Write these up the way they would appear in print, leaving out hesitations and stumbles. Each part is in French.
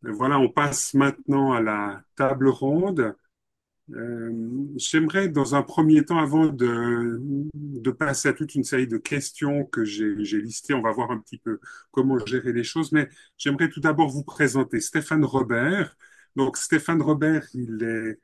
Voilà, on passe maintenant à la table ronde. J'aimerais, dans un premier temps, avant de passer à toute une série de questions que j'ai listées, on va voir un petit peu comment gérer les choses, mais j'aimerais tout d'abord vous présenter Stéphane Robert. Donc, Stéphane Robert, il est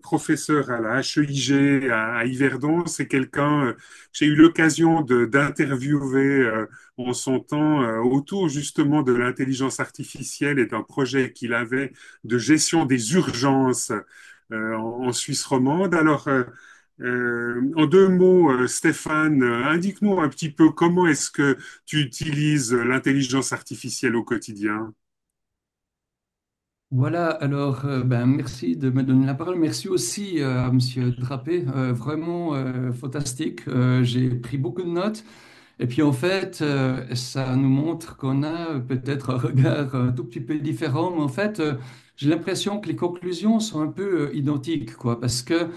professeur à la HEIG à Yverdon. C'est quelqu'un que j'ai eu l'occasion d'interviewer en son temps autour justement de l'intelligence artificielle et d'un projet qu'il avait de gestion des urgences en Suisse romande. Alors, en deux mots, Stéphane, indique-nous un petit peu comment est-ce que tu utilises l'intelligence artificielle au quotidien. Voilà, alors merci de me donner la parole. Merci aussi à Monsieur Drappé, vraiment fantastique. J'ai pris beaucoup de notes et puis en fait, ça nous montre qu'on a peut-être un regard un tout petit peu différent, mais en fait, j'ai l'impression que les conclusions sont un peu identiques, quoi, parce que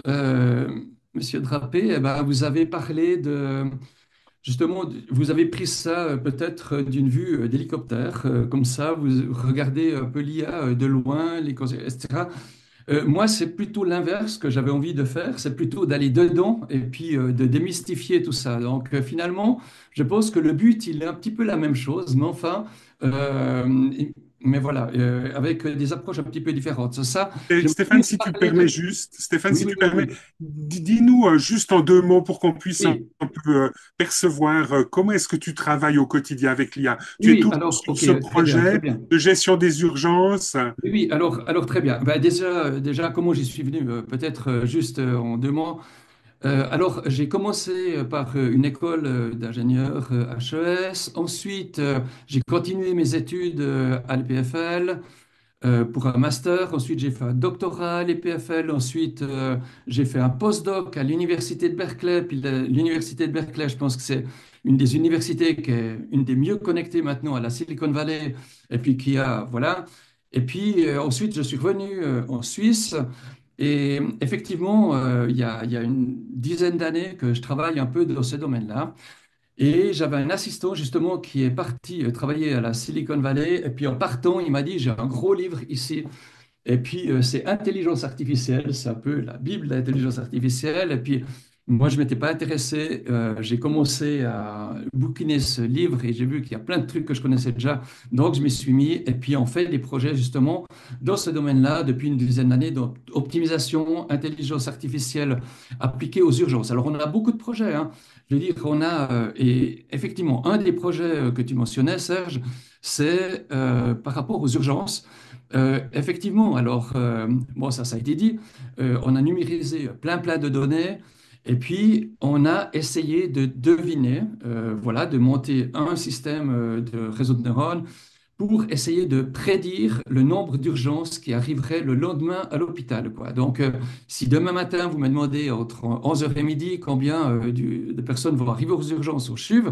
euh, Monsieur Drappé, eh ben, vous avez parlé de justement, vous avez pris ça peut-être d'une vue d'hélicoptère, comme ça, vous regardez un peu l'IA de loin, les conséquences, etc. Moi, c'est plutôt l'inverse que j'avais envie de faire, c'est plutôt d'aller dedans et puis de démystifier tout ça. Donc finalement, je pense que le but, il est un petit peu la même chose, mais enfin, euh, mais voilà, avec des approches un petit peu différentes. Ça, Et j'aimerais Stéphane, bien si tu parler permets de... juste, Stéphane, Oui, si oui, tu oui, permets, oui. dis-nous juste en deux mots pour qu'on puisse Oui, un peu percevoir comment est-ce que tu travailles au quotidien avec l'IA. Tu es oui, toujours alors, sur ok, ce très bien, très projet bien. de gestion des urgences. Oui, oui, alors très bien. Ben, déjà, comment j'y suis venu? Peut-être juste en deux mots. Alors, j'ai commencé par une école d'ingénieur HES. Ensuite, j'ai continué mes études à l'EPFL pour un master. Ensuite, j'ai fait un doctorat à l'EPFL. Ensuite, j'ai fait un postdoc à l'université de Berkeley. Puis l'université de Berkeley, je pense que c'est une des universités qui est une des mieux connectées maintenant à la Silicon Valley. Et puis qui a, voilà. Et puis ensuite, je suis revenu en Suisse. Et effectivement, il y a une dizaine d'années que je travaille un peu dans ce domaine-là. Et j'avais un assistant justement qui est parti travailler à la Silicon Valley. Et puis en partant, il m'a dit, j'ai un gros livre ici. Et puis c'est intelligence artificielle, c'est un peu la Bible de l'intelligence artificielle. Et puis moi, je ne m'étais pas intéressé. J'ai commencé à bouquiner ce livre et j'ai vu qu'il y a plein de trucs que je connaissais déjà. Donc je m'y suis mis. Et puis on fait des projets justement dans ce domaine-là depuis une dizaine d'années, donc optimisation, intelligence artificielle appliquée aux urgences. Alors on a beaucoup de projets, hein. Je veux dire, on a, et effectivement, un des projets que tu mentionnais, Serge, c'est par rapport aux urgences. Effectivement, alors, bon, ça a été dit, on a numérisé plein de données et puis on a essayé de deviner, voilà, de monter un système de réseau de neurones pour essayer de prédire le nombre d'urgences qui arriveraient le lendemain à l'hôpital, quoi. Donc, si demain matin, vous me demandez entre 11 heures et midi combien de personnes vont arriver aux urgences au CHUV,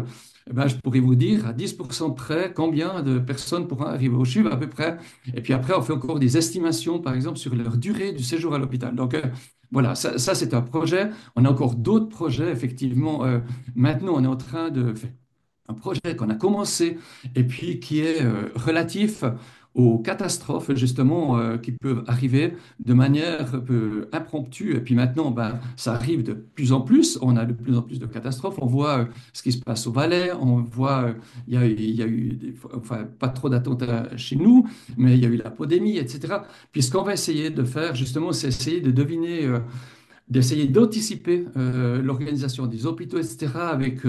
eh ben, je pourrais vous dire à 10% près combien de personnes pourront arriver au CHUV à peu près. Et puis après, on fait encore des estimations, par exemple, sur leur durée du séjour à l'hôpital. Donc, voilà, ça c'est un projet. On a encore d'autres projets, effectivement. Maintenant, on est en train de faire un projet qu'on a commencé et puis qui est relatif aux catastrophes justement qui peuvent arriver de manière un peu impromptue. Et puis maintenant, ben, ça arrive de plus en plus. On a de plus en plus de catastrophes. On voit ce qui se passe au Valais. On voit, il y a eu enfin, pas trop d'attentats chez nous, mais il y a eu la pandémie, etc. Puis ce qu'on va essayer de faire justement, c'est essayer de deviner d'essayer d'anticiper l'organisation des hôpitaux, etc., avec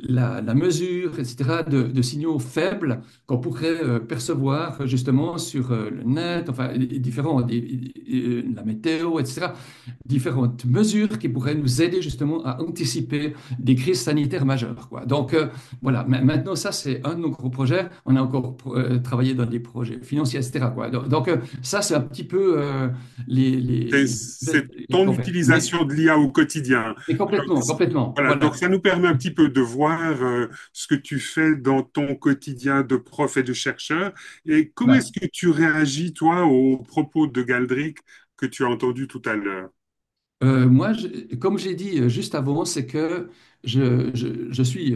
la mesure, etc., de signaux faibles qu'on pourrait percevoir justement sur le net, enfin, la météo, etc., différentes mesures qui pourraient nous aider justement à anticiper des crises sanitaires majeures, quoi. Donc, voilà, maintenant, ça, c'est un de nos gros projets. On a encore travaillé dans des projets financiers, etc., quoi. Donc, ça, c'est un petit peu C'est les ton qu'on fait. Mais, utilisation de l'IA au quotidien. mais Alors, complètement, complètement, voilà, donc voilà. ça nous permet un petit peu de voir ce que tu fais dans ton quotidien de prof et de chercheur. Et comment Ouais. est-ce que tu réagis, toi, aux propos de Galdric que tu as entendu tout à l'heure? Moi, comme j'ai dit juste avant, c'est que je suis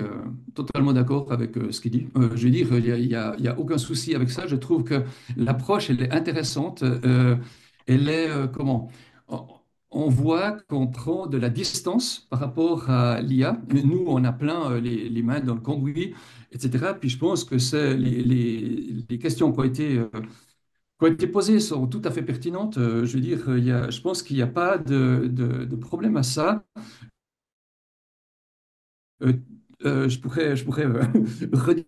totalement d'accord avec ce qu'il dit. Je veux dire, il y a aucun souci avec ça. Je trouve que l'approche, elle est intéressante. Elle est, comment? On on voit qu'on prend de la distance par rapport à l'IA. Nous, on a plein les mains dans le cambouis, etc. Puis je pense que c'est les questions qui ont été posées sont tout à fait pertinentes. Je veux dire, je pense qu'il n'y a pas de problème à ça. Euh, je pourrais redire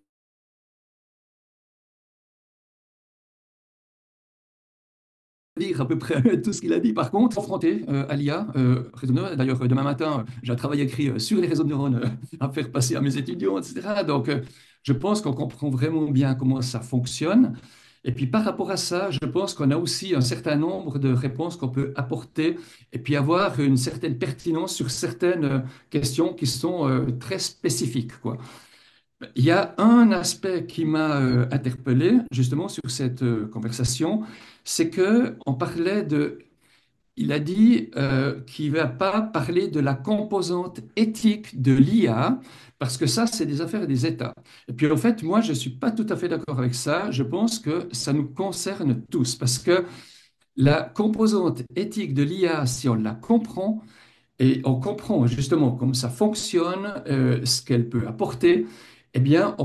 à peu près tout ce qu'il a dit. Par contre, confronté à l'IA, réseau de neurones, d'ailleurs, demain matin, j'ai un travail écrit sur les réseaux de neurones à faire passer à mes étudiants, etc. Donc, je pense qu'on comprend vraiment bien comment ça fonctionne. Et puis, par rapport à ça, je pense qu'on a aussi un certain nombre de réponses qu'on peut apporter et puis avoir une certaine pertinence sur certaines questions qui sont très spécifiques, quoi. Il y a un aspect qui m'a interpellé justement sur cette conversation, c'est que on parlait de, il a dit qu'il ne va pas parler de la composante éthique de l'IA parce que ça, c'est des affaires des États. Et puis en fait, moi, je ne suis pas tout à fait d'accord avec ça. Je pense que ça nous concerne tous parce que la composante éthique de l'IA, si on la comprend, et on comprend justement comment ça fonctionne, ce qu'elle peut apporter, eh bien,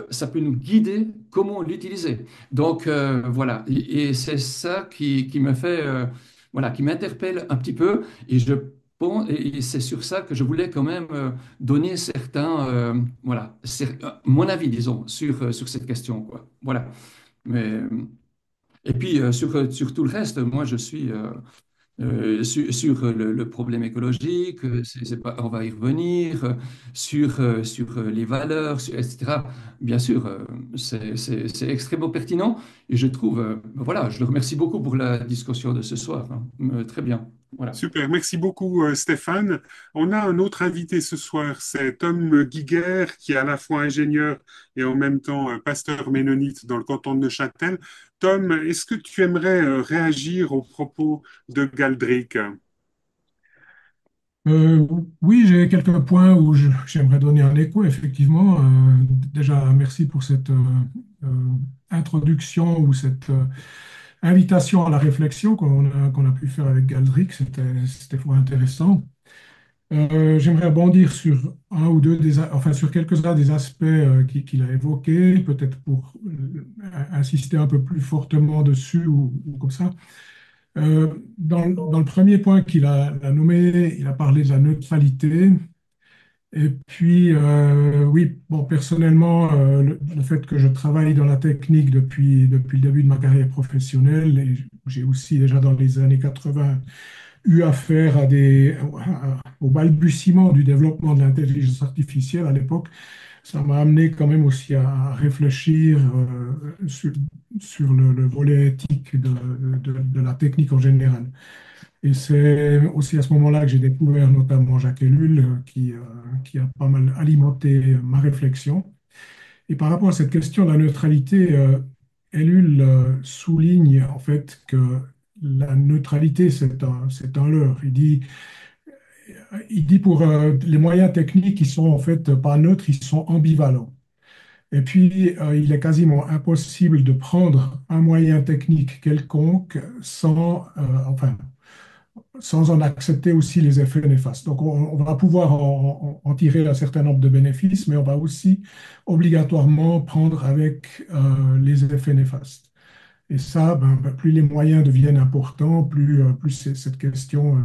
ça peut nous guider comment l'utiliser. Donc, voilà, et c'est ça qui me fait, voilà, qui m'interpelle un petit peu, et je pense, et c'est sur ça que je voulais quand même donner certains, voilà, mon avis, disons, sur cette question, quoi. Voilà. Mais, et puis, sur tout le reste, moi, je suis sur le problème écologique, on va y revenir, sur les valeurs, etc. Bien sûr, c'est extrêmement pertinent et je trouve, voilà, je le remercie beaucoup pour la discussion de ce soir, hein. Très bien, voilà. Super, merci beaucoup Stéphane. On a un autre invité ce soir, c'est Tom Guiguer, qui est à la fois ingénieur et en même temps pasteur ménonite dans le canton de Neuchâtel. Tom, est-ce que tu aimerais réagir aux propos de Galdric? Euh, oui, j'ai quelques points où j'aimerais donner un écho, effectivement. Déjà, merci pour cette introduction ou cette invitation à la réflexion qu'on a pu faire avec Galdric. C'était fort intéressant. J'aimerais rebondir sur un ou deux enfin sur quelques-uns des aspects qu'il a évoqués, peut-être pour insister un peu plus fortement dessus ou comme ça. Dans le premier point qu'il a nommé, il a parlé de la neutralité. Et puis, oui, bon, personnellement, le fait que je travaille dans la technique depuis le début de ma carrière professionnelle, et j'ai aussi déjà dans les années 80 eu affaire au balbutiement du développement de l'intelligence artificielle à l'époque, ça m'a amené quand même aussi à réfléchir sur le volet éthique de la technique en général. Et c'est aussi à ce moment-là que j'ai découvert notamment Jacques Ellul, qui a pas mal alimenté ma réflexion. Et par rapport à cette question de la neutralité, Ellul souligne en fait que la neutralité, c'est un leurre. Il dit pour les moyens techniques, ils sont en fait pas neutres, ils sont ambivalents. Et puis, il est quasiment impossible de prendre un moyen technique quelconque enfin, sans en accepter aussi les effets néfastes. Donc, on va pouvoir en tirer un certain nombre de bénéfices, mais on va aussi obligatoirement prendre avec les effets néfastes. Et ça, plus les moyens deviennent importants, plus cette question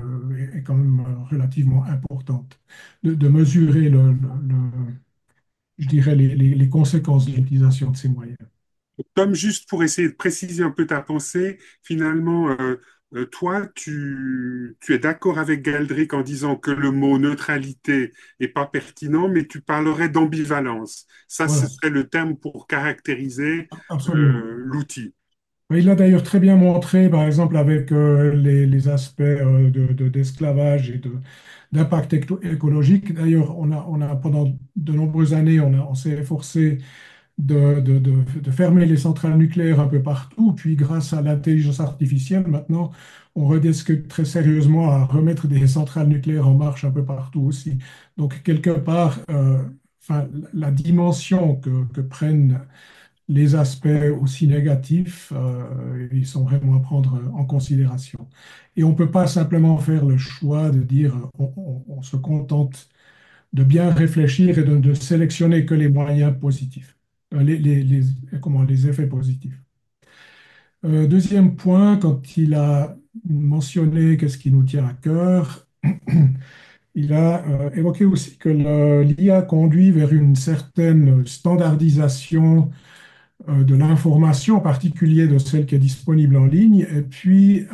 est quand même relativement importante de mesurer je dirais, les conséquences de l'utilisation de ces moyens. Tom, juste pour essayer de préciser un peu ta pensée, finalement, toi, tu es d'accord avec Galdric en disant que le mot neutralité n'est pas pertinent, mais tu parlerais d'ambivalence. Ça, ce Voilà, serait le terme pour caractériser absolument. l'outil. Il l'a d'ailleurs très bien montré, par exemple, avec les aspects d'esclavage et d'impact écologique. D'ailleurs, pendant de nombreuses années, on s'est efforcé de fermer les centrales nucléaires un peu partout. Puis grâce à l'intelligence artificielle, maintenant, on rediscute très sérieusement à remettre des centrales nucléaires en marche un peu partout aussi. Donc, quelque part, enfin, la dimension que prennent les aspects aussi négatifs, ils sont vraiment à prendre en considération. Et on ne peut pas simplement faire le choix de dire on se contente de bien réfléchir et de sélectionner que les moyens positifs, les effets positifs. Deuxième point, quand il a mentionné qu'est-ce qui nous tient à cœur, il a évoqué aussi que l'IA conduit vers une certaine standardisation de l'information, en particulier de celle qui est disponible en ligne. Et puis,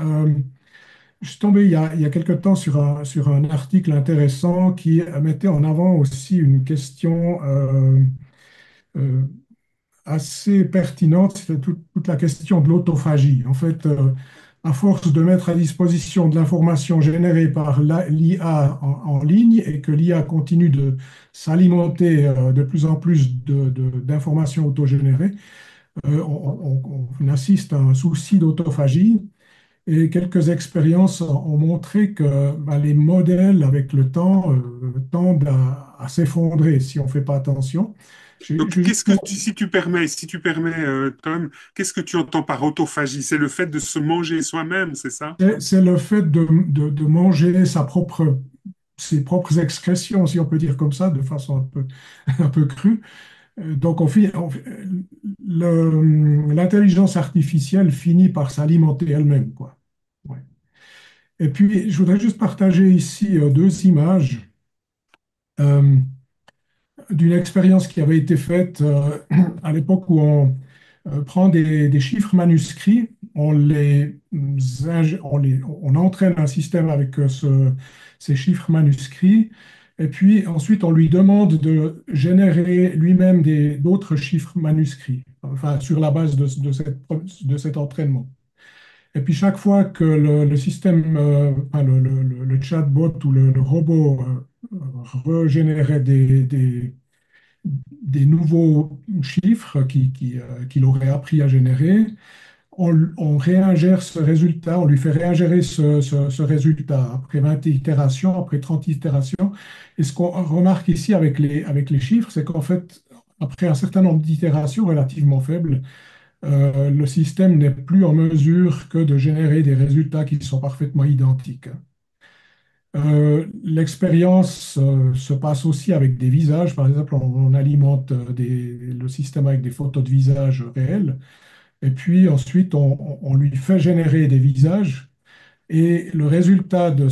je suis tombé il y a quelque temps sur un article intéressant qui mettait en avant aussi une question euh, assez pertinente, c'est toute la question de l'autophagie. En fait, à force de mettre à disposition de l'information générée par l'IA en ligne et que l'IA continue de s'alimenter de plus en plus d'informations autogénérées, on assiste à un souci d'autophagie et quelques expériences ont montré que bah, les modèles, avec le temps, tendent à s'effondrer si on ne fait pas attention. Donc, si tu permets, Tom, qu'est-ce que tu entends par autophagie? C'est le fait de se manger soi-même, c'est ça? C'est le fait de manger ses propres excrétions, si on peut dire comme ça, de façon un peu crue. Donc, l'intelligence artificielle finit par s'alimenter elle-même, quoi. Ouais. Et puis, je voudrais juste partager ici deux images euh, d'une expérience qui avait été faite à l'époque où on prend des chiffres manuscrits, on entraîne un système avec ces chiffres manuscrits, et puis ensuite on lui demande de générer lui-même d'autres chiffres manuscrits, enfin sur la base de cet entraînement. Et puis chaque fois que le système, enfin, le chatbot ou le robot régénérait des nouveaux chiffres qu'il aurait appris à générer, on réingère ce résultat, on lui fait réingérer ce résultat après 20 itérations, après 30 itérations. Et ce qu'on remarque ici avec les chiffres, c'est qu'en fait, après un certain nombre d'itérations relativement faibles, le système n'est plus en mesure que de générer des résultats qui sont parfaitement identiques. L'expérience se passe aussi avec des visages. Par exemple, on alimente le système avec des photos de visages réels. Et puis ensuite, on lui fait générer des visages. Et le résultat de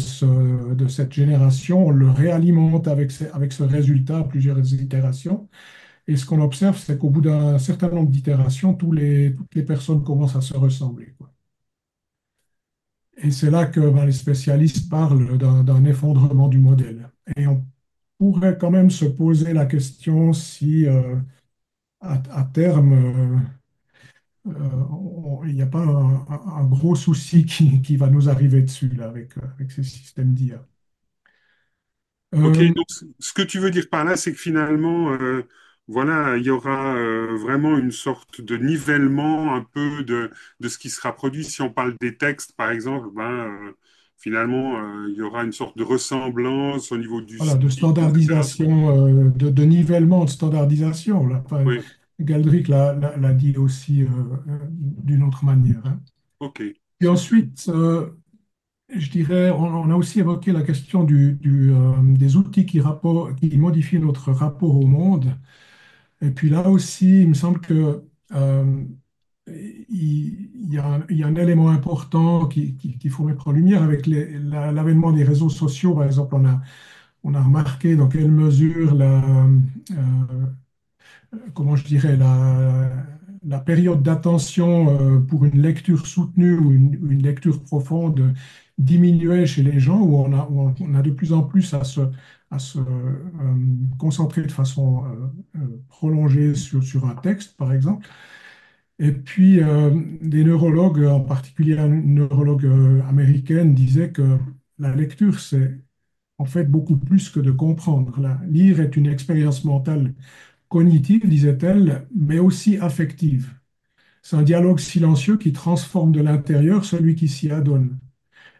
cette génération, on le réalimente avec ce résultat à plusieurs itérations. Et ce qu'on observe, c'est qu'au bout d'un certain nombre d'itérations, toutes les personnes commencent à se ressembler, quoi. Et c'est là que ben, les spécialistes parlent d'un effondrement du modèle. Et on pourrait quand même se poser la question si, à terme, il n'y a pas un gros souci qui va nous arriver dessus là, avec ces systèmes d'IA. Ok, Euh, donc ce que tu veux dire par là, c'est que finalement, voilà, il y aura vraiment une sorte de nivellement un peu de ce qui sera produit. Si on parle des textes, par exemple, finalement, il y aura une sorte de ressemblance au niveau du voilà, de style, etc. standardisation, de nivellement de standardisation. Là. Enfin, Oui, Galdric l'a dit aussi d'une autre manière. Hein. ok. Et ensuite, je dirais, on a aussi évoqué la question des outils qui modifient notre rapport au monde. Et puis là aussi, il me semble que il y a un élément important qu'il faut mettre en lumière avec l'avènement des réseaux sociaux. Par exemple, on a remarqué dans quelle mesure comment je dirais, la période d'attention pour une lecture soutenue ou une lecture profonde diminuait chez les gens, où on a de plus en plus à se concentrer de façon prolongée sur un texte, par exemple. Et puis, des neurologues, en particulier une neurologue américaine, disait que la lecture, c'est en fait beaucoup plus que de comprendre. Lire est une expérience mentale cognitive, disait-elle, mais aussi affective. C'est un dialogue silencieux qui transforme de l'intérieur celui qui s'y adonne.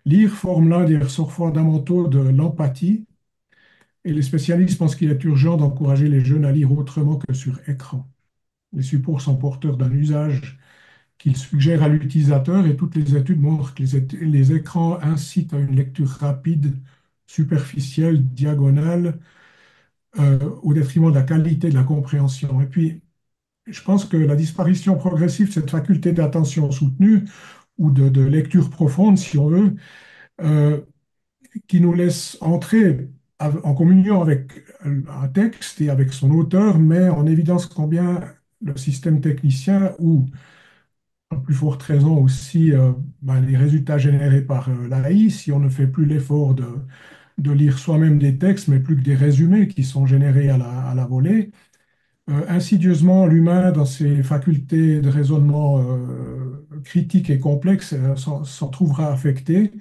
Lire forme l'un des ressorts fondamentaux de l'empathie, et les spécialistes pensent qu'il est urgent d'encourager les jeunes à lire autrement que sur écran. Les supports sont porteurs d'un usage qu'ils suggèrent à l'utilisateur et toutes les études montrent que les écrans incitent à une lecture rapide, superficielle, diagonale, au détriment de la qualité de la compréhension. Et puis, je pense que la disparition progressive de cette faculté d'attention soutenue ou de lecture profonde, si on veut, euh, qui nous laisse entrer en communion avec un texte et avec son auteur, mais en évidence combien le système technicien ou, à plus forte raison aussi, les résultats générés par l'AI, si on ne fait plus l'effort de lire soi-même des textes, mais plus que des résumés qui sont générés à la volée, insidieusement, l'humain, dans ses facultés de raisonnement critique et complexe, s'en trouvera affecté.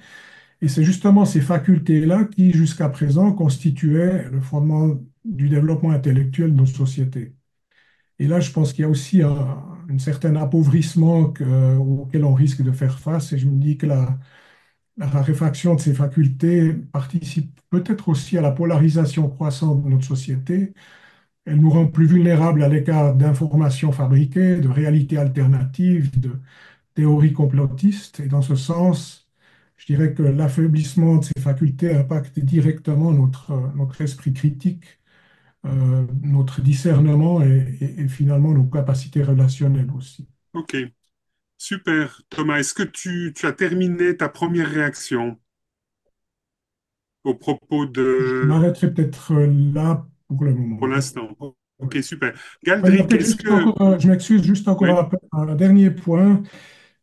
Et c'est justement ces facultés-là qui, jusqu'à présent, constituaient le fondement du développement intellectuel de nos sociétés. Et là, je pense qu'il y a aussi un certain appauvrissement auquel on risque de faire face. Et je me dis que la raréfaction de ces facultés participe peut-être aussi à la polarisation croissante de notre société. Elle nous rend plus vulnérables à l'écart d'informations fabriquées, de réalités alternatives, de théories complotistes. Et dans ce sens, je dirais que l'affaiblissement de ces facultés impacte directement notre esprit critique, notre discernement et finalement nos capacités relationnelles aussi. Ok, super. Thomas, est-ce que tu as terminé ta première réaction au propos Je de... m'arrêterai peut-être là pour le Pour moment. l'instant. Ok, super. Ouais, il y a Galdric, peut-être est-ce juste que... encore, je m'excuse, juste Oui, encore un dernier point.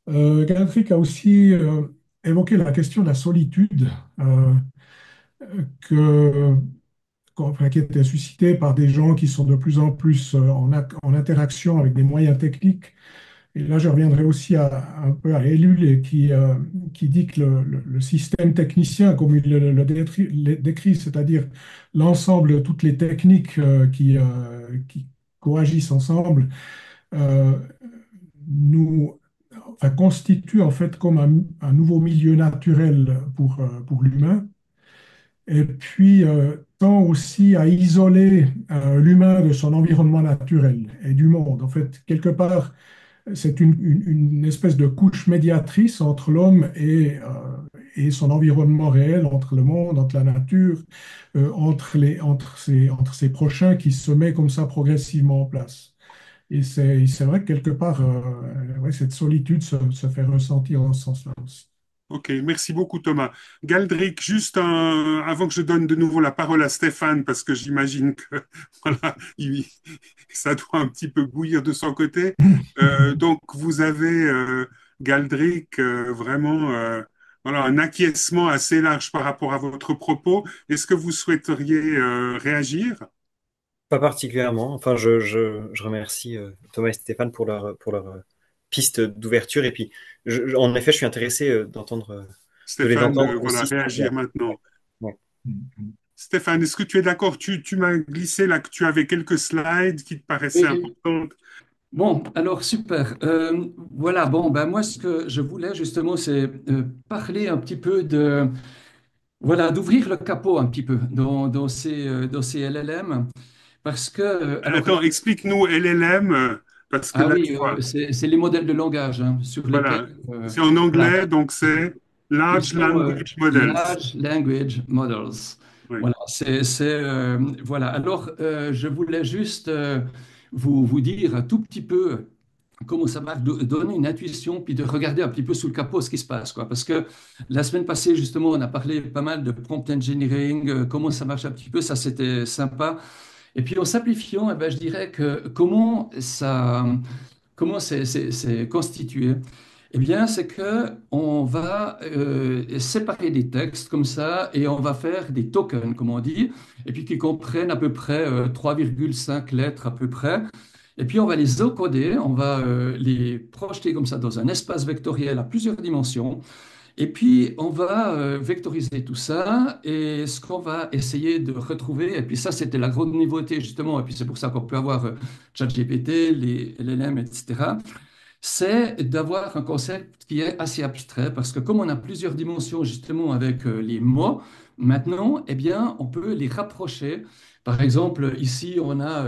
Galdric a aussi évoqué la question de la solitude euh, que, enfin, qui était suscitée par des gens qui sont de plus en plus en interaction avec des moyens techniques. Et là, je reviendrai aussi un peu à Ellul et qui dit que le système technicien, comme il le décrit, c'est-à-dire l'ensemble de toutes les techniques qui coagissent ensemble, euh, nous enfin, constitue en fait comme un nouveau milieu naturel pour l'humain. Et puis, tend aussi à isoler l'humain de son environnement naturel et du monde. En fait, quelque part, c'est une espèce de couche médiatrice entre l'homme et son environnement réel, entre le monde, entre la nature, entre ses prochains qui se met comme ça progressivement en place. Et c'est vrai que quelque part, ouais, cette solitude se fait ressentir en ce sens-là aussi. ok, merci beaucoup Thomas. Galdric, juste avant que je donne de nouveau la parole à Stéphane, parce que j'imagine que voilà, ça doit un petit peu bouillir de son côté. Donc vous avez, Galdric, vraiment voilà, un acquiescement assez large par rapport à votre propos. Est-ce que vous souhaiteriez réagir? Pas particulièrement. Enfin, je remercie Thomas et Stéphane pour leur piste d'ouverture. Et puis, en effet, je suis intéressé de les Stéphane, entendre voilà, aussi. réagir maintenant. Ouais. Stéphane, est-ce que tu es d'accord? Tu m'as glissé là que tu avais quelques slides qui te paraissaient Et, importantes. bon, alors super. Voilà, bon, ben moi, ce que je voulais justement, c'est parler un petit peu de, voilà, d'ouvrir le capot un petit peu dans ces LLM. Parce que, alors, Attends, explique-nous LLM, parce que ah là, oui, tu vois, c'est les modèles de langage hein, sur lesquels, voilà, c'est en voilà, anglais, donc c'est ils Large sont Language Models. Large Language Models. Oui. Voilà, voilà. Alors, je voulais juste vous dire un tout petit peu comment ça marche, donner une intuition, puis de regarder un petit peu sous le capot ce qui se passe, quoi. Parce que la semaine passée, justement, on a parlé pas mal de prompt engineering, comment ça marche un petit peu, ça c'était sympa. Et puis en simplifiant, eh ben, je dirais que comment c'est constitué? Eh bien, c'est que on va séparer des textes comme ça et on va faire des tokens, comme on dit, et puis qui comprennent à peu près 3,5 lettres à peu près. Et puis on va les encoder, on va les projeter comme ça dans un espace vectoriel à plusieurs dimensions. Et puis, on va vectoriser tout ça et ce qu'on va essayer de retrouver, et puis ça, c'était la grande nouveauté justement, et puis c'est pour ça qu'on peut avoir ChatGPT, les LLM, etc., c'est d'avoir un concept qui est assez abstrait parce que comme on a plusieurs dimensions justement avec les mots, maintenant, eh bien, on peut les rapprocher. Par exemple, ici, on a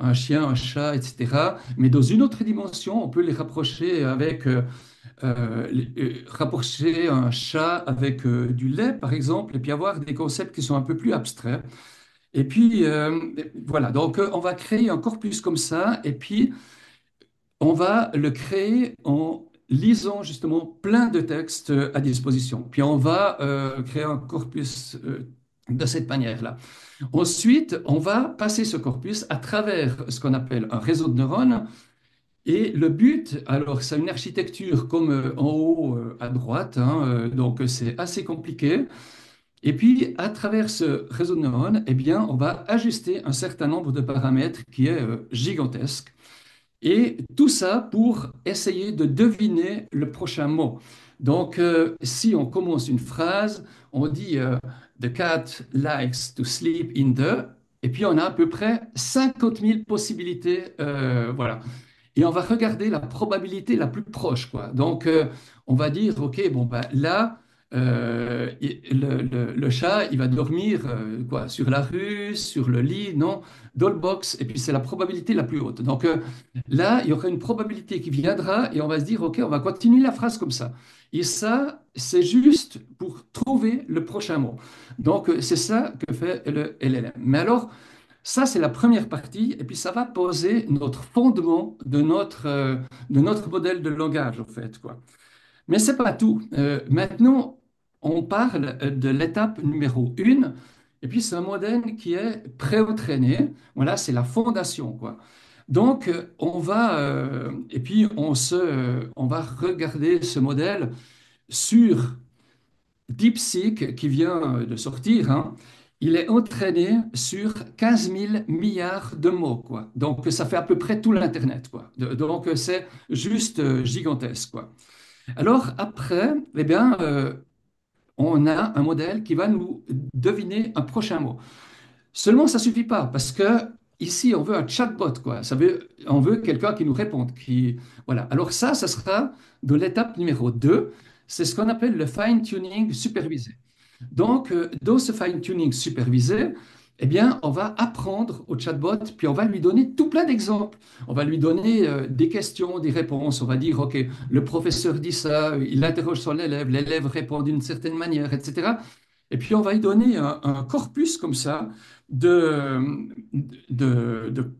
un chien, un chat, etc. Mais dans une autre dimension, on peut les rapprocher avec rapprocher un chat avec du lait, par exemple, et puis avoir des concepts qui sont un peu plus abstraits. Et puis, voilà, donc on va créer un corpus comme ça, et puis on va le créer en lisant justement plein de textes à disposition. Puis on va créer un corpus de cette manière-là. Ensuite, on va passer ce corpus à travers ce qu'on appelle un réseau de neurones. Et le but, alors, c'est une architecture comme en haut à droite, hein, donc c'est assez compliqué. Et puis, à travers ce réseau de neurones, eh bien, on va ajuster un certain nombre de paramètres qui est gigantesque. Et tout ça pour essayer de deviner le prochain mot. Donc, si on commence une phrase, on dit The cat likes to sleep in the, et puis on a à peu près 50 000 possibilités. Voilà. Et on va regarder la probabilité la plus proche, quoi. Donc, on va dire, OK, bon, bah, là, le chat, il va dormir quoi, sur la rue, sur le lit, non, dans le box, et puis c'est la probabilité la plus haute. Donc, là, il y aura une probabilité qui viendra, et on va se dire, OK, on va continuer la phrase comme ça. Et ça, c'est juste pour trouver le prochain mot. Donc, c'est ça que fait le LLM. Mais alors, ça, c'est la première partie, et puis ça va poser notre fondement de notre modèle de langage, en fait, quoi. Mais c'est pas tout. Maintenant, on parle de l'étape numéro 1, et puis c'est un modèle qui est pré-entraîné. Voilà, c'est la fondation, quoi. Donc, et puis on va regarder ce modèle sur DeepSeek qui vient de sortir, hein. Il est entraîné sur 15 000 milliards de mots, quoi. Donc, ça fait à peu près tout l'Internet, quoi. Donc, c'est juste gigantesque, quoi. Alors, après, eh bien, on a un modèle qui va nous deviner un prochain mot. Seulement, ça suffit pas parce que ici, on veut un chatbot, quoi. On veut quelqu'un qui nous réponde, voilà. Alors ça sera de l'étape numéro 2. C'est ce qu'on appelle le fine-tuning supervisé. Donc, dans ce fine-tuning supervisé, eh bien, on va apprendre au chatbot, puis on va lui donner tout plein d'exemples. On va lui donner des questions, des réponses. On va dire, OK, le professeur dit ça, il interroge son élève, l'élève répond d'une certaine manière, etc. Et puis, on va lui donner un corpus comme ça de, de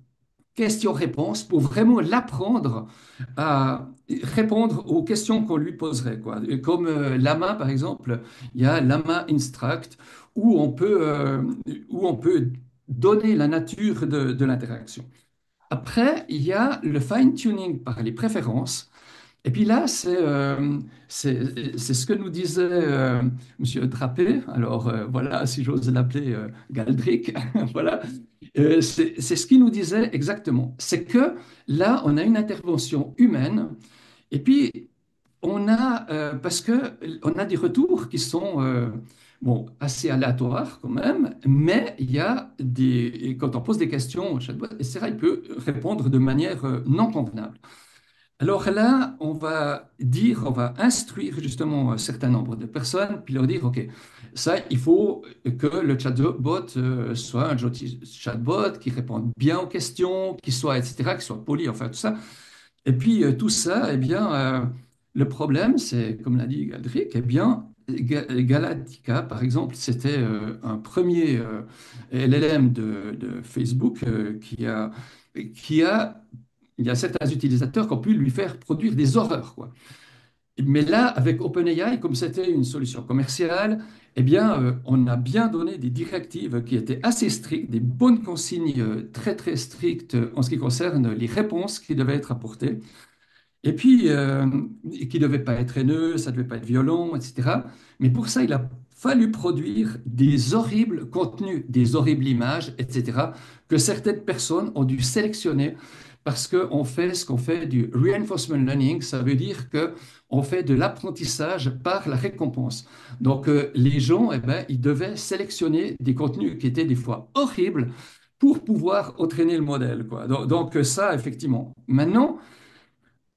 questions-réponses pour vraiment l'apprendre à répondre aux questions qu'on lui poserait, quoi. Et comme Lama, par exemple, il y a Lama Instruct où on peut donner la nature de l'interaction. Après, il y a le fine-tuning par les préférences. Et puis là, c'est ce que nous disait Monsieur Trappé. Alors voilà, si j'ose l'appeler Galdric, voilà. C'est ce qu'il nous disait exactement. C'est que là, on a une intervention humaine, et puis parce que on a des retours qui sont bon, assez aléatoires quand même, mais il y a et quand on pose des questions au chatbot, etc., il peut répondre de manière non convenable. Alors là, on va instruire justement un certain nombre de personnes, puis leur dire, OK, ça, il faut que le chatbot soit un chatbot qui réponde bien aux questions, qui soit, etc., qui soit poli, enfin tout ça. Et puis tout ça, eh bien, le problème, c'est, comme l'a dit Galdric, eh bien, Galatica, par exemple, c'était un premier LLM de Facebook qui a il y a certains utilisateurs qui ont pu lui faire produire des horreurs, quoi. Mais là, avec OpenAI, comme c'était une solution commerciale, eh bien, on a bien donné des directives qui étaient assez strictes, des bonnes consignes très, très strictes en ce qui concerne les réponses qui devaient être apportées. Et puis, qui ne devaient pas être haineux, ça ne devait pas être violent, etc. Mais pour ça, il a fallu produire des horribles contenus, des horribles images, etc., que certaines personnes ont dû sélectionner parce qu'on fait ce qu'on fait du reinforcement learning. Ça veut dire que on fait de l'apprentissage par la récompense. Donc, les gens, eh ben, ils devaient sélectionner des contenus qui étaient des fois horribles pour pouvoir entraîner le modèle, quoi. Donc, ça, effectivement. Maintenant,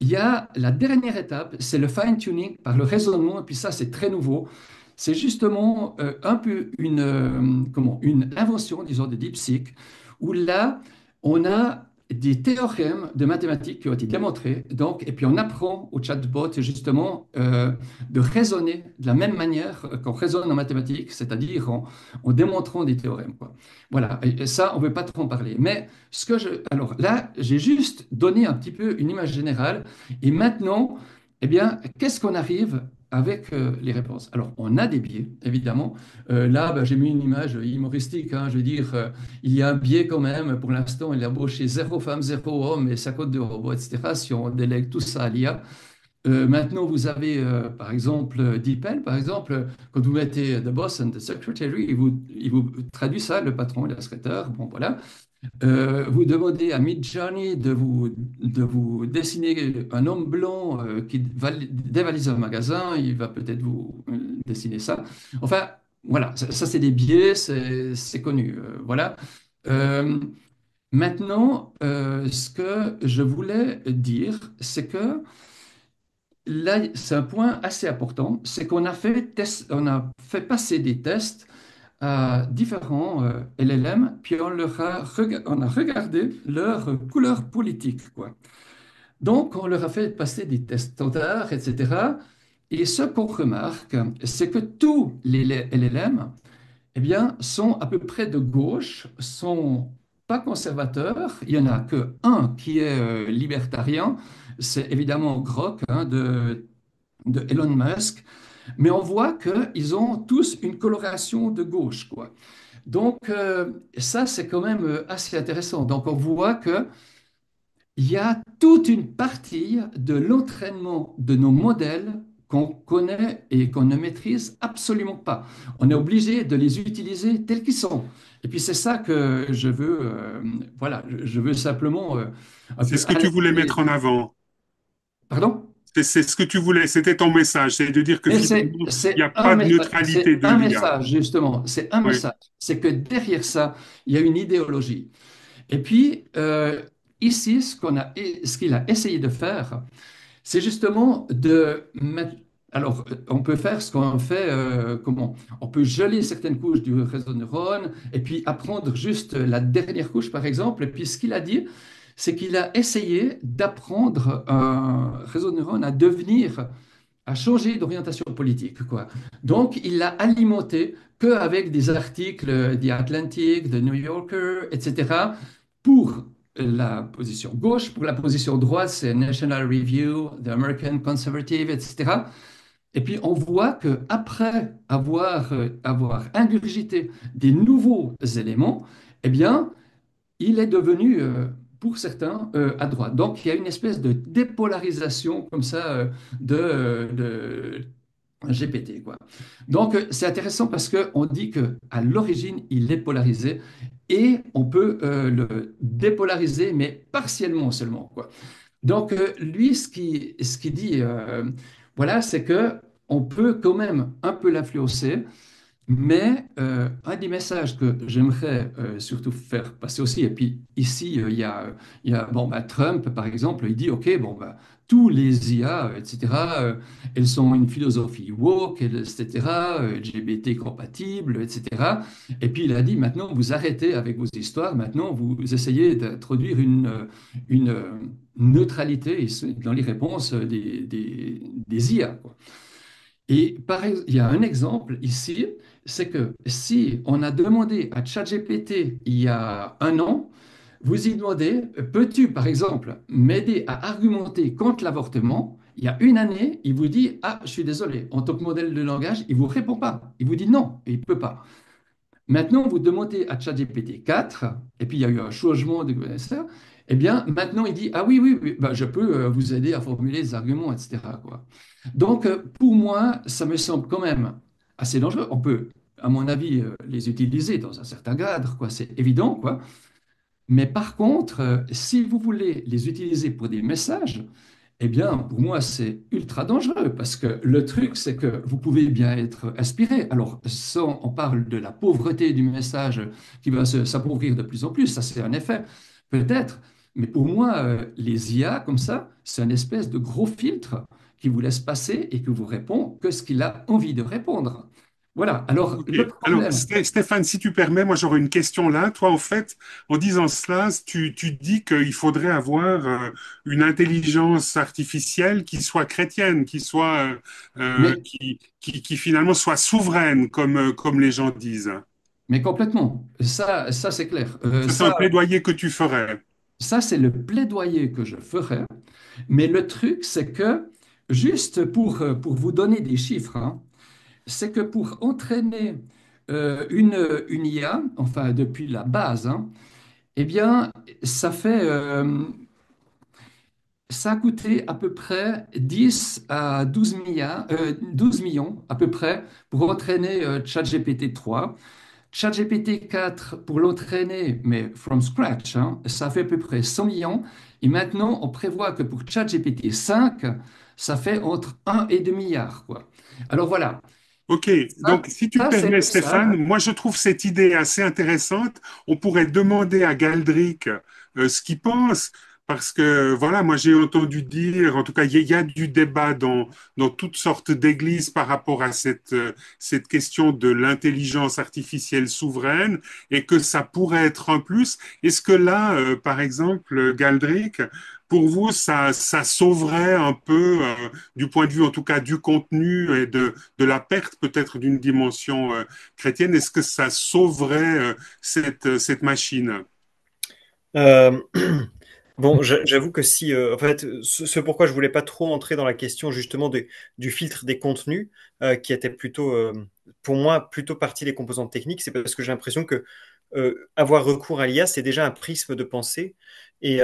il y a la dernière étape, c'est le fine-tuning par le raisonnement, et puis ça, c'est très nouveau. C'est justement un peu une invention, disons, de DeepSeek, où là, on a des théorèmes de mathématiques qui ont été démontrés, donc, et puis on apprend au chatbot justement de raisonner de la même manière qu'on raisonne en mathématiques, c'est-à-dire en démontrant des théorèmes, quoi. Voilà, et ça, on ne veut pas trop en parler. Mais alors là, j'ai juste donné un petit peu une image générale, et maintenant, eh bien, qu'est-ce qu'on arrive avec les réponses? Alors, on a des biais, évidemment. Là, ben, j'ai mis une image humoristique, hein. Je veux dire, il y a un biais quand même. Pour l'instant, il a embauché zéro femme, zéro homme et 52 robots, etc. Si on délègue tout ça à l'IA. Maintenant, vous avez, par exemple, DeepL, par exemple, quand vous mettez the boss and the secretary, il vous traduit ça, le patron et la secrétaire. Bon, voilà. Vous demandez à Midjourney de vous dessiner un homme blanc qui dévalise un magasin, il va peut-être vous dessiner ça. Enfin, voilà, ça, c'est des biais, c'est connu. Voilà. Euh, Maintenant, ce que je voulais dire, c'est que là, c'est un point assez important, c'est on a fait passer des tests à différents LLM, puis on a regardé leur couleur politique, quoi. Donc, on leur a fait passer des tests standards, etc. Et ce qu'on remarque, c'est que tous les LLM, eh bien, sont à peu près de gauche, sont pas conservateurs. Il y en a que un qui est libertarien, c'est évidemment Grok, hein, de Elon Musk. Mais on voit qu'ils ont tous une coloration de gauche, quoi. Donc, ça, c'est quand même assez intéressant. Donc, on voit qu'il y a toute une partie de l'entraînement de nos modèles qu'on connaît et qu'on ne maîtrise absolument pas. On est obligé de les utiliser tels qu'ils sont. Et puis, c'est ça que je veux, voilà, je veux simplement un C'est peu ce que tu voulais alerter. mettre en avant. Pardon? C'est ce que tu voulais, c'était ton message, c'est de dire que Mais finalement, il n'y a pas de neutralité c'est de un l'IA. message, justement. C'est un Oui. message. C'est que derrière ça, il y a une idéologie. Et puis, ici, ce qu'il a essayé de faire, c'est justement de mettre. Alors, on peut faire ce qu'on fait, comment? On peut geler certaines couches du réseau de neurones et puis apprendre juste la dernière couche, par exemple. Et puis, ce qu'il a dit, c'est qu'il a essayé d'apprendre un réseau de neurones à changer d'orientation politique, quoi. Donc, il l'a alimenté qu'avec des articles The Atlantic, The New Yorker, etc. pour la position gauche. Pour la position droite, c'est National Review, The American Conservative, etc. Et puis, on voit qu'après avoir ingurgité des nouveaux éléments, eh bien, il est devenu, pour certains, à droite. Donc, il y a une espèce de dépolarisation comme ça de GPT, quoi. Donc, c'est intéressant parce qu'on dit qu'à l'origine, il est polarisé et on peut le dépolariser, mais partiellement seulement, quoi. Donc, lui, ce qu'il dit, voilà, c'est que on peut quand même un peu l'influencer, mais un des messages que j'aimerais surtout faire passer aussi, et puis ici, il y a bon, bah, Trump, par exemple, il dit, OK, bon, bah, tous les IA, etc., elles ont une philosophie woke, etc., LGBT compatible, etc. Et puis il a dit, maintenant, vous arrêtez avec vos histoires, maintenant, vous essayez d'introduire une neutralité dans les réponses des IA, quoi. Et il y a un exemple ici, c'est que si on a demandé à ChatGPT il y a un an, vous y demandez, peux-tu, par exemple, m'aider à argumenter contre l'avortement? Il y a une année, il vous dit, ah, je suis désolé, en tant que modèle de langage, il ne vous répond pas. Il vous dit non, il ne peut pas. Maintenant, vous demandez à ChatGPT 4, et puis il y a eu un changement de ça, eh bien, maintenant, il dit, ah oui, oui, oui, bah, je peux vous aider à formuler des arguments, etc., quoi. Donc, pour moi, ça me semble quand même assez dangereux. On peut, à mon avis, les utiliser dans un certain cadre, quoi, c'est évident, quoi. Mais par contre, si vous voulez les utiliser pour des messages, eh bien, pour moi, c'est ultra dangereux parce que le truc, c'est que vous pouvez bien être inspiré. Alors, sans, on parle de la pauvreté du message qui va s'appauvrir de plus en plus, ça c'est un effet, peut-être. Mais pour moi, les IA comme ça, c'est une espèce de gros filtre qui vous laisse passer et qui vous répond que ce qu'il a envie de répondre. Voilà. Alors, Ok. le Alors, problème, Stéphane, si tu permets, moi j'aurais une question là. Toi, en fait, en disant cela, tu dis qu'il faudrait avoir une intelligence artificielle qui soit chrétienne, qui soit mais, qui finalement soit souveraine, comme les gens disent. mais complètement, ça c'est clair. Ça, c'est un plaidoyer que tu ferais. Ça, c'est le plaidoyer que je ferais. Mais le truc, c'est que, juste pour vous donner des chiffres, hein, c'est que pour entraîner une IA, enfin depuis la base, hein, eh bien, ça fait, ça a coûté à peu près 10 à 12 milliards, 12 millions à peu près pour entraîner ChatGPT 3. ChatGPT 4 pour l'entraîner, mais from scratch, hein, ça fait à peu près 100 millions. Et maintenant, on prévoit que pour ChatGPT 5, ça fait entre 1 et 2 milliards, quoi. Alors voilà, Ok, ça, donc si tu ça, c'est permets, le message. Stéphane, moi je trouve cette idée assez intéressante. On pourrait demander à Galdric ce qu'il pense, parce que voilà, moi j'ai entendu dire, en tout cas, il y a du débat dans toutes sortes d'églises par rapport à cette question de l'intelligence artificielle souveraine et que ça pourrait être un plus. Est-ce que là, par exemple, Galdric, pour vous, ça sauverait un peu, du point de vue en tout cas du contenu et de la perte peut-être d'une dimension chrétienne, est-ce que ça sauverait cette machine? Euh, Bon, j'avoue que si, en fait, ce pourquoi je voulais pas trop entrer dans la question justement du filtre des contenus, qui était plutôt, pour moi, plutôt partie des composantes techniques, c'est parce que j'ai l'impression que avoir recours à l'IA, c'est déjà un prisme de pensée et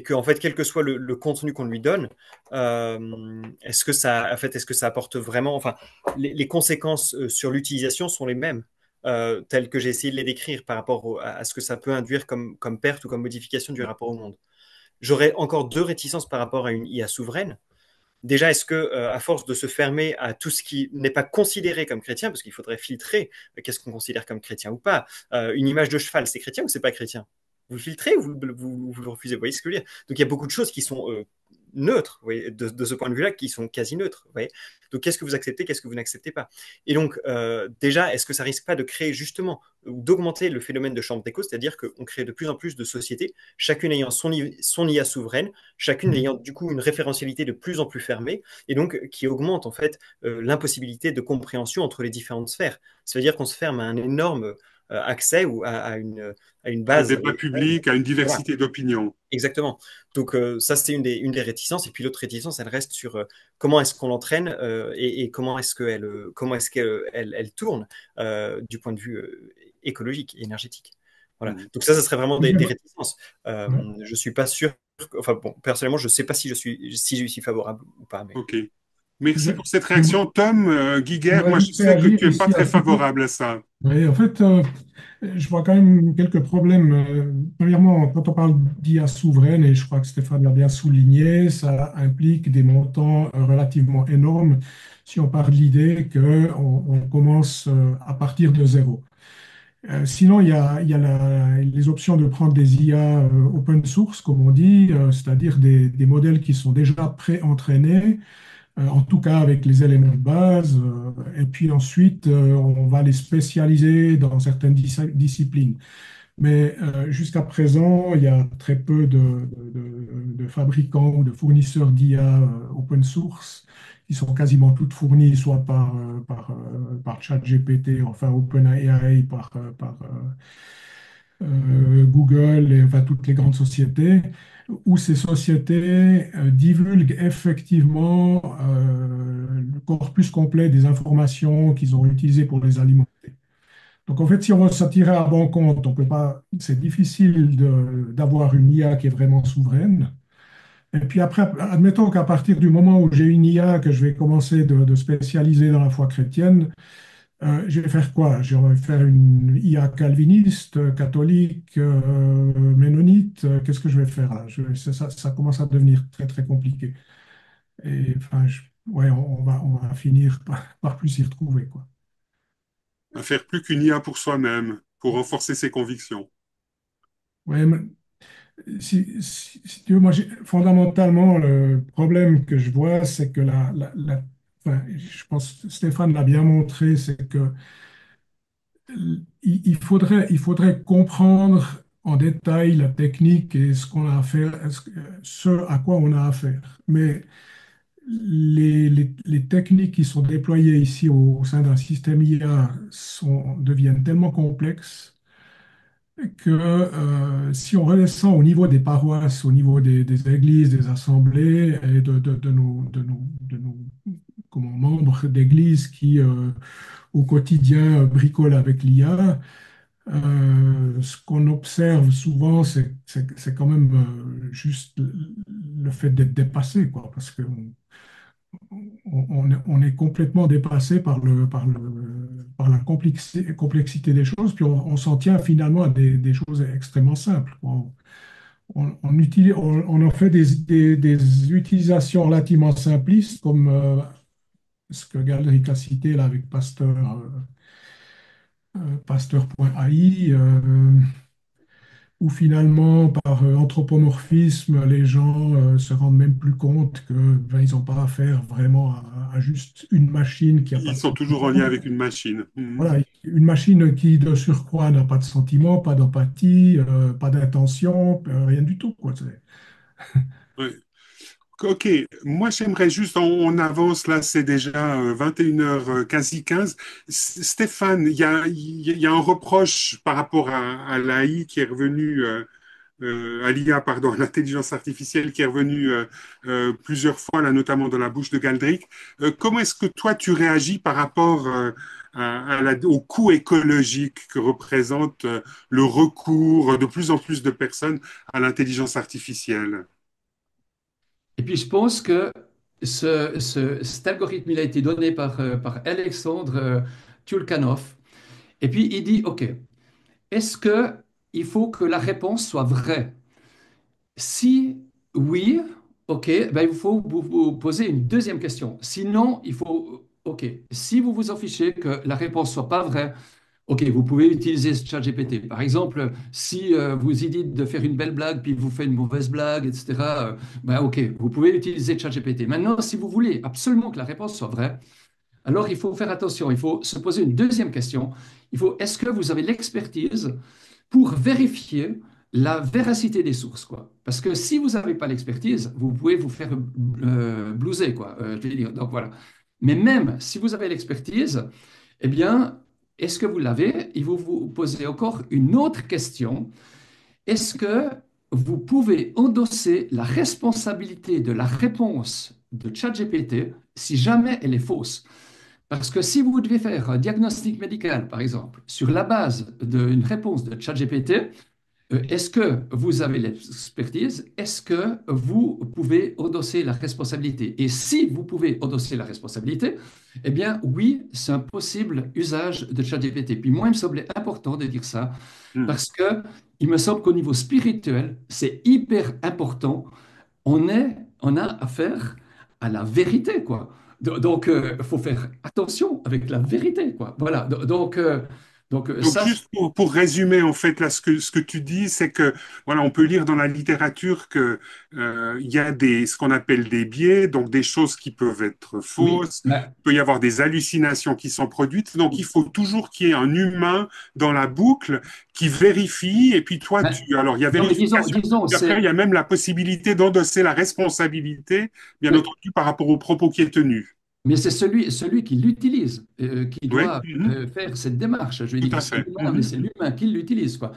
que, en fait, quel que soit le contenu qu'on lui donne, est-ce que ça apporte vraiment, enfin, les conséquences sur l'utilisation sont les mêmes. Telles que j'ai essayé de les décrire par rapport à ce que ça peut induire comme perte ou comme modification du rapport au monde. J'aurais encore deux réticences par rapport à une IA souveraine. Déjà, est-ce que, à force de se fermer à tout ce qui n'est pas considéré comme chrétien, parce qu'il faudrait filtrer qu'est-ce qu'on considère comme chrétien ou pas, une image de cheval, c'est chrétien ou c'est pas chrétien? Vous le filtrez ou vous le refusez? Vous voyez ce que je veux dire? Donc il y a beaucoup de choses qui sont neutres, vous voyez, de ce point de vue-là, qui sont quasi neutres. Vous voyez, donc qu'est-ce que vous acceptez, qu'est-ce que vous n'acceptez pas? Et donc déjà, est-ce que ça risque pas de créer justement ou d'augmenter le phénomène de chambre d'écho, c'est-à-dire qu'on crée de plus en plus de sociétés, chacune ayant son IA souveraine, chacune ayant du coup une référentialité de plus en plus fermée, et donc qui augmente en fait l'impossibilité de compréhension entre les différentes sphères. Ça veut dire qu'on se ferme à un énorme accès ou à une Un base. débat public, à une Voilà, diversité d'opinions. exactement. Donc ça, c'est une des réticences. Et puis l'autre réticence, elle reste sur comment est-ce qu'on l'entraîne et comment est-ce qu'elle elle tourne du point de vue écologique et énergétique. Voilà. Mhm. Donc ça serait vraiment des réticences. Ouais. Je suis pas sûr. Enfin bon, personnellement, je sais pas si je suis favorable ou pas, mais. Ok. Merci Je- pour cette je- réaction. Tom Guiguer, J'aimerais moi je juste sais que réagir tu n'es pas ici à très ce propos. favorable à ça. Oui, en fait, je vois quand même quelques problèmes. Premièrement, quand on parle d'IA souveraine, et je crois que Stéphane l'a bien souligné, ça implique des montants relativement énormes si on part de l'idée qu'on commence à partir de zéro. Sinon, il y a les options de prendre des IA open source, comme on dit, c'est-à-dire des modèles qui sont déjà pré-entraînés, en tout cas avec les éléments de base, et puis ensuite on va les spécialiser dans certaines disciplines. Mais jusqu'à présent, il y a très peu de fabricants ou de fournisseurs d'IA open source qui sont quasiment toutes fournies soit par ChatGPT, enfin OpenAI, par Google et enfin, toutes les grandes sociétés, où ces sociétés divulguent effectivement le corpus complet des informations qu'ils ont utilisées pour les alimenter. Donc en fait, si on veut s'attirer à bon compte, on peut pas, c'est difficile d'avoir une IA qui est vraiment souveraine. Et puis après, admettons qu'à partir du moment où j'ai une IA que je vais commencer de spécialiser dans la foi chrétienne, Je vais faire quoi? Je vais faire une IA calviniste, catholique, ménonite. Qu'est-ce que je vais faire là? Ça commence à devenir très très compliqué. Et enfin, ouais, on va finir par plus s'y retrouver, quoi. À faire plus qu'une IA pour soi-même, pour renforcer ses convictions. Ouais, mais si tu veux, moi, fondamentalement, le problème que je vois, c'est que enfin, je pense que Stéphane l'a bien montré, c'est que il faudrait comprendre en détail la technique et ce qu'on a à faire, ce à quoi on a affaire. Mais les techniques qui sont déployées ici au sein d'un système IA deviennent tellement complexes que si on redescend au niveau des paroisses, au niveau des églises, des assemblées et de nos comment, membres d'église qui au quotidien bricolent avec l'IA, ce qu'on observe souvent, c'est quand même juste le fait d'être dépassé, quoi, parce que on est complètement dépassé par la complexité des choses, puis on s'en tient finalement à des choses extrêmement simples. On en fait des utilisations relativement simplistes, comme ce que Galeric a cité là avec Pasteur.ai, où finalement, par anthropomorphisme, les gens se rendent même plus compte que ben, ils n'ont pas affaire vraiment à juste une machine qui n'a pas Ils de sont toujours en lien sentiment. avec une machine. Mhm. Voilà, une machine qui, de surcroît, n'a pas de sentiment, pas d'empathie, pas d'intention, rien du tout, quoi. Ouais. Ok, moi j'aimerais juste, on avance là, c'est déjà 21h quasi 15. Stéphane, il y a un reproche par rapport à l'AI qui est revenu, à l'IA, pardon, l'intelligence artificielle qui est revenue plusieurs fois, là, notamment dans la bouche de Galdric. Comment est-ce que toi tu réagis par rapport au coût écologique que représente le recours de plus en plus de personnes à l'intelligence artificielle? Et puis je pense que cet algorithme, il a été donné par Alexandre Tulkanov. Et puis il dit, OK, est-ce que il faut que la réponse soit vraie? Si oui, OK, ben il faut vous poser une deuxième question. Sinon, il faut, OK, si vous vous en fichez que la réponse soit pas vraie, OK, vous pouvez utiliser ce ChatGPT. Par exemple, si vous y dites de faire une belle blague, puis vous faites une mauvaise blague, etc., ben OK, vous pouvez utiliser ChatGPT. Maintenant, si vous voulez absolument que la réponse soit vraie, alors il faut faire attention. Il faut se poser une deuxième question. Il faut, est-ce que vous avez l'expertise pour vérifier la véracité des sources, quoi? Parce que si vous n'avez pas l'expertise, vous pouvez vous faire blouser, quoi. Je vais dire. Donc voilà. Mais même si vous avez l'expertise, eh bien, est-ce que vous l'avez? Il faut vous poser encore une autre question. Est-ce que vous pouvez endosser la responsabilité de la réponse de ChatGPT si jamais elle est fausse? Parce que si vous devez faire un diagnostic médical, par exemple, sur la base d'une réponse de ChatGPT, est-ce que vous avez l'expertise? Est-ce que vous pouvez endosser la responsabilité? Et si vous pouvez endosser la responsabilité, eh bien oui, c'est un possible usage de ChatGPT. Puis moi, il me semblait important de dire ça Hmm. parce que il me semble qu'au niveau spirituel, c'est hyper important. On a affaire à la vérité, quoi. Donc, il faut faire attention avec la vérité, quoi. Voilà. Donc, Ça, juste pour résumer, en fait, là, ce que tu dis, c'est que, voilà, on peut lire dans la littérature que, il y a ce qu'on appelle des biais, donc des choses qui peuvent être oui. fausses. Il peut y avoir des hallucinations qui sont produites. Donc, il faut toujours qu'il y ait un humain dans la boucle qui vérifie. Et puis, toi, Mais- alors, il y a non, mais vérification. disons, Puis après, il y a même la possibilité d'endosser la responsabilité, bien oui, entendu, par rapport aux propos qui est tenu. mais c'est celui qui l'utilise, qui Oui, doit faire cette démarche. Je veux tout dire, à c'est fait. l'humain, mais c'est l'humain qui l'utilise, quoi.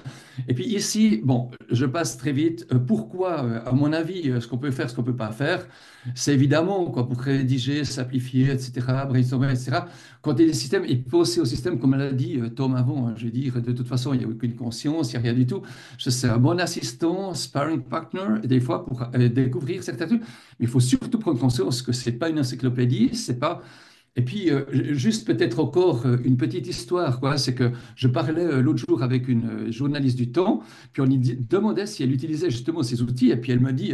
Et puis ici, bon, je passe très vite. Pourquoi, à mon avis, ce qu'on peut faire, ce qu'on peut pas faire, c'est évidemment, quoi, pour rédiger, simplifier, etc., brainstormer, etc. Quand il y a des systèmes, il faut aussi au système, comme l'a dit Tom avant, hein, je veux dire, de toute façon, il n'y a aucune conscience, il n'y a rien du tout. Je suis un bon assistant, sparring partner, des fois, pour découvrir certains trucs. Mais il faut surtout prendre conscience que c'est pas une encyclopédie, c'est pas Et puis, juste peut-être encore une petite histoire, quoi. C'est que je parlais l'autre jour avec une journaliste du Temps, puis on lui demandait si elle utilisait justement ces outils, et puis elle me dit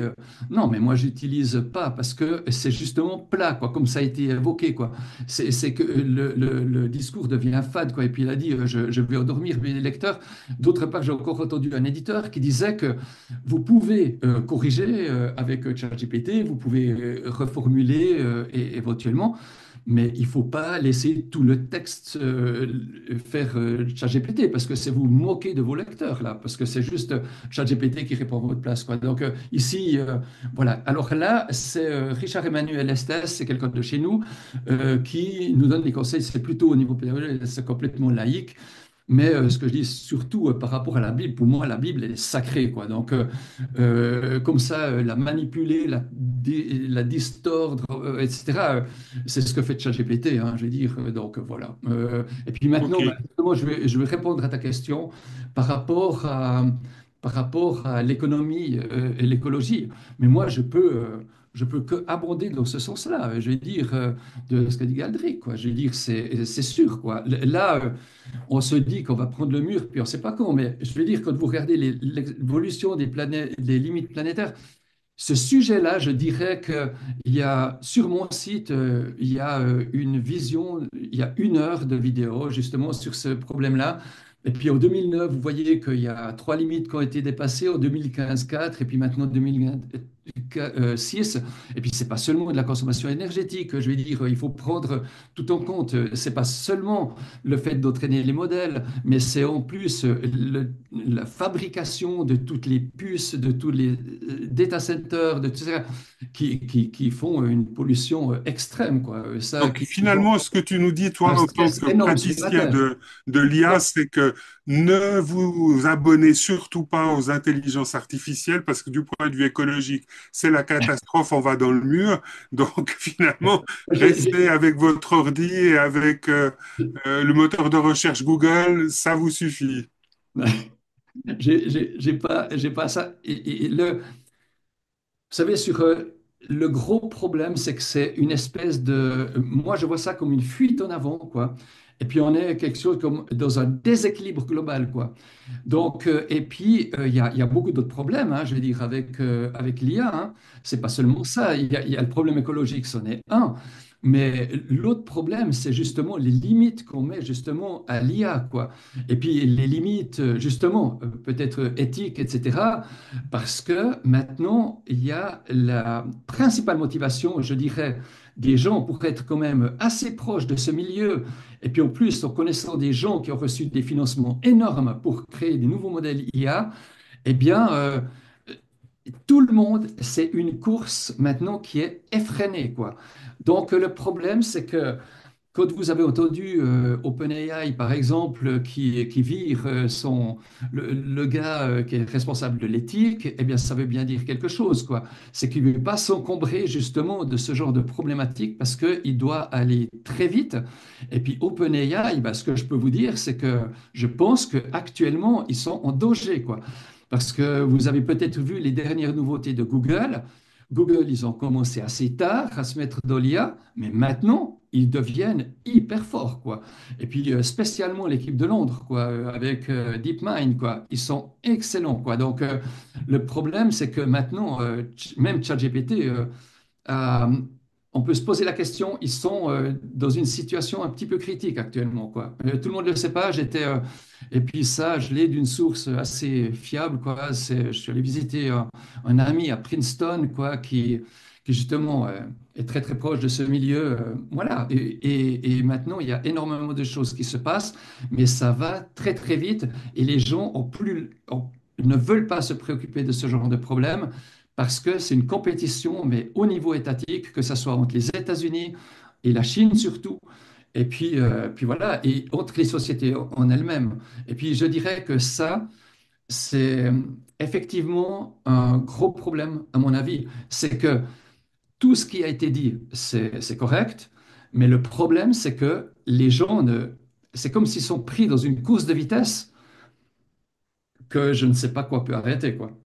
non, mais moi, j'utilise pas parce que c'est justement plat, quoi, comme ça a été évoqué, quoi. C'est que le discours devient fade, quoi. Et puis, elle a dit je vais endormir mes lecteurs. D'autre part, j'ai encore entendu un éditeur qui disait que vous pouvez corriger avec ChatGPT, vous pouvez reformuler et éventuellement. Mais il ne faut pas laisser tout le texte faire ChatGPT parce que c'est vous moquer de vos lecteurs là, parce que c'est juste ChatGPT qui répond à votre place, quoi. Donc ici, voilà. Alors là, c'est Richard Emmanuel Estes, c'est quelqu'un de chez nous qui nous donne des conseils. C'est plutôt au niveau pédagogique, c'est complètement laïque. Mais ce que je dis surtout par rapport à la Bible, pour moi, la Bible, elle est sacrée, quoi. Donc, comme ça, la manipuler, la distordre, etc., c'est ce que fait ChatGPT, hein, je vais dire. Donc, voilà. Et puis Ok. maintenant, bah, justement, je vais répondre à ta question par rapport par rapport à l'économie et l'écologie. Mais moi, je peux que abonder dans ce sens-là. Je vais dire, de ce qu'a dit Galdric, quoi. Je vais dire, c'est sûr, quoi. Là, on se dit qu'on va prendre le mur, puis on ne sait pas quand, mais je veux dire, quand vous regardez l'évolution des planètes, des limites planétaires, ce sujet-là, je dirais qu'il y a sur mon site, il y a une vision, il y a 1 heure de vidéo justement sur ce problème-là. Et puis en 2009, vous voyez qu'il y a 3 limites qui ont été dépassées, en 2015, 4, et puis maintenant 2026. Et puis c'est pas seulement de la consommation énergétique, je vais dire, il faut prendre tout en compte. C'est pas seulement le fait d'entraîner les modèles, mais c'est en plus la fabrication de toutes les puces, de tous les data centers, de tout ça, qui font une pollution extrême, quoi. Ça, Donc qui vont finalement, ce que tu nous dis, un toi, en tant stress que énorme sur la praticien Terre. de l'IA, Ouais. c'est que ne vous abonnez surtout pas aux intelligences artificielles parce que du point de vue écologique, c'est la catastrophe, on va dans le mur. Donc finalement, J'ai restez avec votre ordi et avec le moteur de recherche Google, ça vous suffit. j'ai pas ça. Vous savez, sur le gros problème, c'est que c'est une espèce de. Moi, je vois ça comme une fuite en avant, quoi. Et puis, on est quelque chose comme dans un déséquilibre global, quoi. Donc, et puis, il y a beaucoup d'autres problèmes, hein, je veux dire, avec l'IA. Hein. C'est pas seulement ça. Il y a le problème écologique, c'en est un. Mais l'autre problème, c'est justement les limites qu'on met justement à l'IA, quoi. Et puis les limites, justement, peut-être éthiques, etc. Parce que maintenant, il y a la principale motivation, je dirais, des gens pour être quand même assez proches de ce milieu, et puis en plus, en connaissant des gens qui ont reçu des financements énormes pour créer des nouveaux modèles IA, eh bien, tout le monde, c'est une course maintenant qui est effrénée, quoi. Donc, le problème, c'est que quand vous avez entendu OpenAI, par exemple, qui vire le gars qui est responsable de l'éthique, eh bien, ça veut bien dire quelque chose, quoi. C'est qu'il ne veut pas s'encombrer justement de ce genre de problématique parce qu'il doit aller très vite. Et puis, OpenAI, bah, ce que je peux vous dire, c'est que je pense qu'actuellement, ils sont en danger, quoi. Parce que vous avez peut-être vu les dernières nouveautés de Google. Google, ils ont commencé assez tard à se mettre dans l'IA, mais maintenant, ils deviennent hyper forts, quoi. Et puis, spécialement l'équipe de Londres, quoi, avec DeepMind, quoi. Ils sont excellents, quoi. Donc, le problème, c'est que maintenant, même ChatGPT, euh, on peut se poser la question, ils sont dans une situation un petit peu critique actuellement, quoi. Tout le monde ne le sait pas, et puis ça, je l'ai d'une source assez fiable, quoi. Je suis allé visiter un ami à Princeton, quoi, qui justement est très très proche de ce milieu, voilà. Et maintenant, il y a énormément de choses qui se passent, mais ça va très très vite, et les gens ne veulent pas se préoccuper de ce genre de problème parce que c'est une compétition, mais au niveau étatique, que ce soit entre les États-Unis et la Chine surtout, et puis voilà, et entre les sociétés en elles-mêmes. Et puis je dirais que ça, c'est effectivement un gros problème, à mon avis. C'est que tout ce qui a été dit, c'est correct, mais le problème, c'est que les gens ne. C'est comme s'ils sont pris dans une course de vitesse que je ne sais pas quoi peut arrêter, quoi.